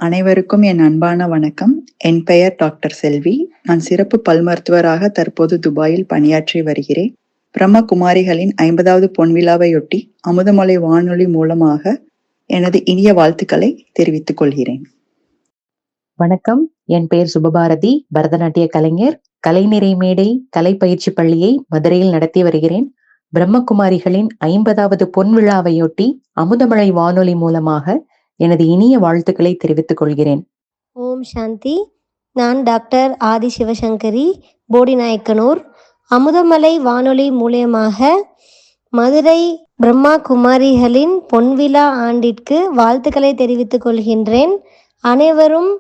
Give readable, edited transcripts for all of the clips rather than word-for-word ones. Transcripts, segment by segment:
அனைவருக்கும் என் அன்பான வணக்கம். என் பெயர் டாக்டர் செல்வி. நான் சிறப்பு பல் மருத்துவராக தற்போது துபாயில் பணியாற்றி வருகிறேன். பிரம்மகுமாரிகளின் 50வது பொன்விழாவையொட்டி அமுதமலை வானொலி மூலமாக எனது இனிய வாழ்த்துக்களை தெரிவித்துக் கொள்கிறேன். வணக்கம், என் பெயர் சுபபாரதி, பரதநாட்டிய கலைஞர். கலைநிறை மேடை கலை பயிற்சி பள்ளியை மதுரையில் நடத்தி வருகிறேன். பிரம்மகுமாரிகளின் 50வது பொன்விழாவையொட்டி அமுதமலை வானொலி மூலமாக எனது இனிய வாழ்த்துக்களை தெரிவித்துக் கொள்கிறேன். ஓம் சாந்தி. நான் டாக்டர் ஆதி சிவசங்கரி, போடிநாயக்கனூர். அமுதமலை வானொலி மூலமாக மதுரை பிரம்மா குமாரிகளின் பொன்விழா ஆண்டிற்கு வாழ்த்துக்களை தெரிவித்துக் கொள்கின்றேன். அனைவரும்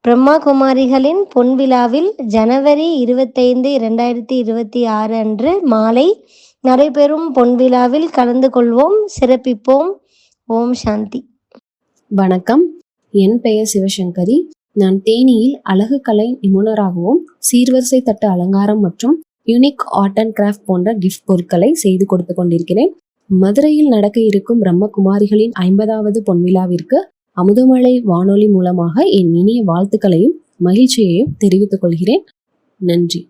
பிரம்மா குமாரிகளின் பொன்விழாவில் ஜனவரி 25, 2026 அன்று மாலை நடைபெறும் பொன்விழாவில் கலந்து கொள்வோம், சிறப்பிப்போம். ஓம் சாந்தி. வணக்கம், என் பெயர் சிவசங்கரி. நான் தேனியில் அழகு கலை நிபுணராகவும் சீர்வரிசை தட்டு அலங்காரம் மற்றும் யூனிக் ஆர்ட் அண்ட் கிராஃப்ட் போன்ற கிஃப்ட் பொருட்களை செய்து கொடுத்து கொண்டிருக்கிறேன். மதுரையில் நடக்க இருக்கும் பிரம்மகுமாரிகளின் 50வது பொன்விழாவிற்கு அமுதமலை வானொலி மூலமாக என் இனிய வாழ்த்துக்களையும் மகிழ்ச்சியையும் தெரிவித்துக் கொள்கிறேன். நன்றி.